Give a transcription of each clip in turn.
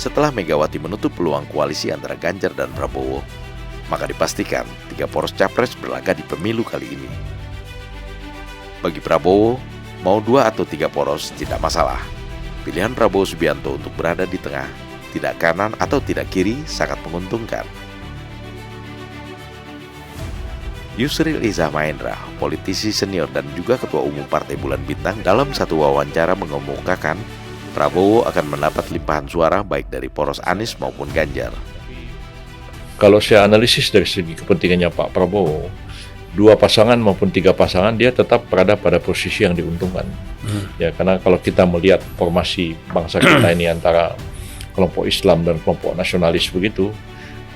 Setelah Megawati menutup peluang koalisi antara Ganjar dan Prabowo, maka dipastikan 3 poros capres berlaga di pemilu kali ini. Bagi Prabowo, mau 2 atau 3 poros tidak masalah. Pilihan Prabowo Subianto untuk berada di tengah, tidak kanan atau tidak kiri, sangat menguntungkan. Yusril Iza Mahendra, politisi senior dan juga Ketua Umum Partai Bulan Bintang, dalam satu wawancara mengemukakan Prabowo akan mendapat limpahan suara baik dari poros Anies maupun Ganjar. Kalau saya analisis dari segi kepentingannya Pak Prabowo, 2 pasangan maupun 3 pasangan dia tetap berada pada posisi yang diuntungkan. Ya, karena kalau kita melihat formasi bangsa kita ini antara kelompok Islam dan kelompok nasionalis begitu,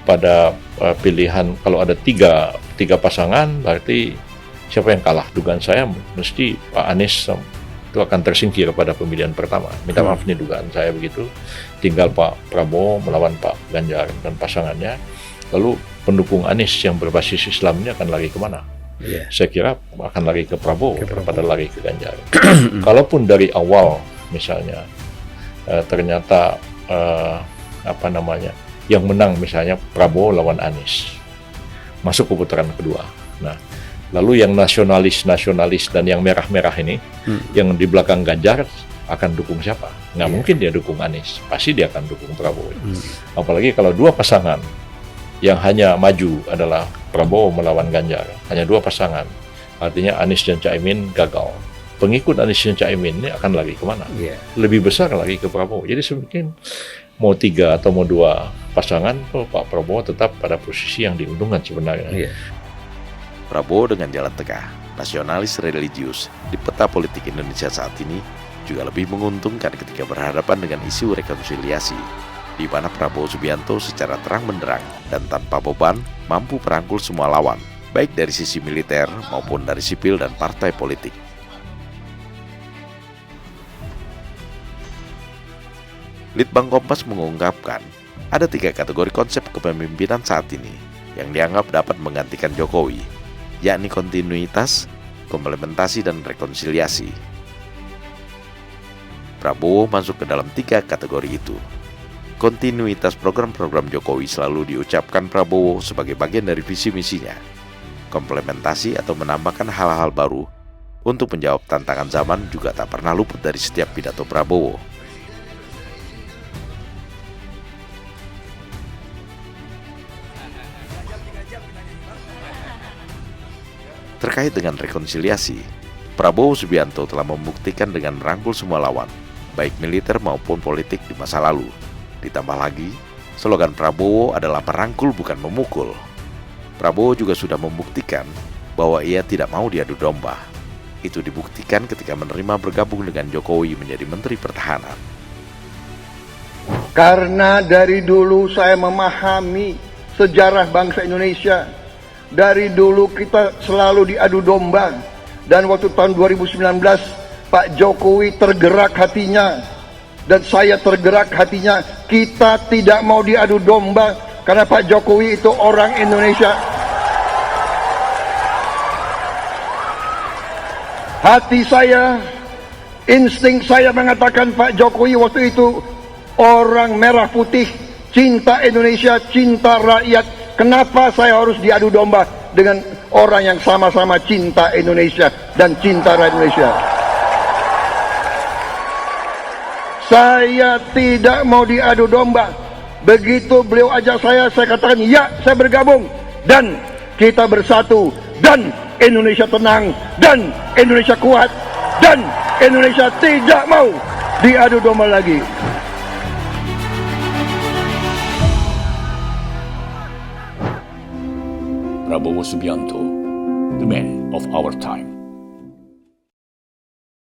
pada pilihan kalau ada tiga pasangan, berarti siapa yang kalah? Dugaan saya mesti Pak Anies itu akan tersingkir pada pemilihan pertama. Minta maaf nih, dugaan saya begitu. Tinggal Pak Prabowo melawan Pak Ganjar dan pasangannya. Lalu pendukung Anies yang berbasis Islam ini akan lari kemana? Saya kira akan lari ke Prabowo daripada lari ke Ganjar. Kalaupun dari awal misalnya ternyata yang menang misalnya Prabowo lawan Anies, masuk ke putaran kedua. Nah, lalu yang nasionalis dan yang merah-merah ini, yang di belakang Ganjar akan dukung siapa? Nggak mungkin dia dukung Anies, pasti dia akan dukung Prabowo. Apalagi kalau 2 pasangan yang hanya maju adalah Prabowo melawan Ganjar, hanya 2 pasangan, artinya Anies dan Caimin gagal. Pengikut Anies dan Caimin ini akan lari kemana? Lebih besar lagi ke Prabowo. Jadi semakin mau 3 atau mau 2 pasangan, Pak Prabowo tetap pada posisi yang diuntungkan sebenarnya. Prabowo dengan jalan tengah, nasionalis religius di peta politik Indonesia saat ini juga lebih menguntungkan ketika berhadapan dengan isu rekonsiliasi, di mana Prabowo Subianto secara terang benderang dan tanpa beban mampu merangkul semua lawan, baik dari sisi militer maupun dari sipil dan partai politik. Litbang Kompas mengungkapkan, ada 3 kategori konsep kepemimpinan saat ini yang dianggap dapat menggantikan Jokowi, yakni kontinuitas, komplementasi, dan rekonsiliasi. Prabowo masuk ke dalam 3 kategori itu. Kontinuitas program-program Jokowi selalu diucapkan Prabowo sebagai bagian dari visi misinya. Komplementasi atau menambahkan hal-hal baru untuk menjawab tantangan zaman juga tak pernah luput dari setiap pidato Prabowo. Terkait dengan rekonsiliasi, Prabowo Subianto telah membuktikan dengan merangkul semua lawan, baik militer maupun politik di masa lalu. Ditambah lagi, slogan Prabowo adalah merangkul bukan memukul. Prabowo juga sudah membuktikan bahwa ia tidak mau diadu domba. Itu dibuktikan ketika menerima bergabung dengan Jokowi menjadi Menteri Pertahanan. Karena dari dulu saya memahami sejarah bangsa Indonesia. Dari dulu kita selalu diadu domba. Dan waktu tahun 2019 Pak Jokowi tergerak hatinya dan saya tergerak hatinya. Kita tidak mau diadu domba karena Pak Jokowi itu orang Indonesia. Hati saya, insting saya mengatakan Pak Jokowi waktu itu orang merah putih, cinta Indonesia, cinta rakyat. Kenapa saya harus diadu domba dengan orang yang sama-sama cinta Indonesia dan cinta rakyat Indonesia? Saya tidak mau diadu domba. Begitu beliau ajak saya katakan ya, saya bergabung. Dan kita bersatu. Dan Indonesia tenang. Dan Indonesia kuat. Dan Indonesia tidak mau diadu domba lagi. Prabowo Subianto, the man of our time.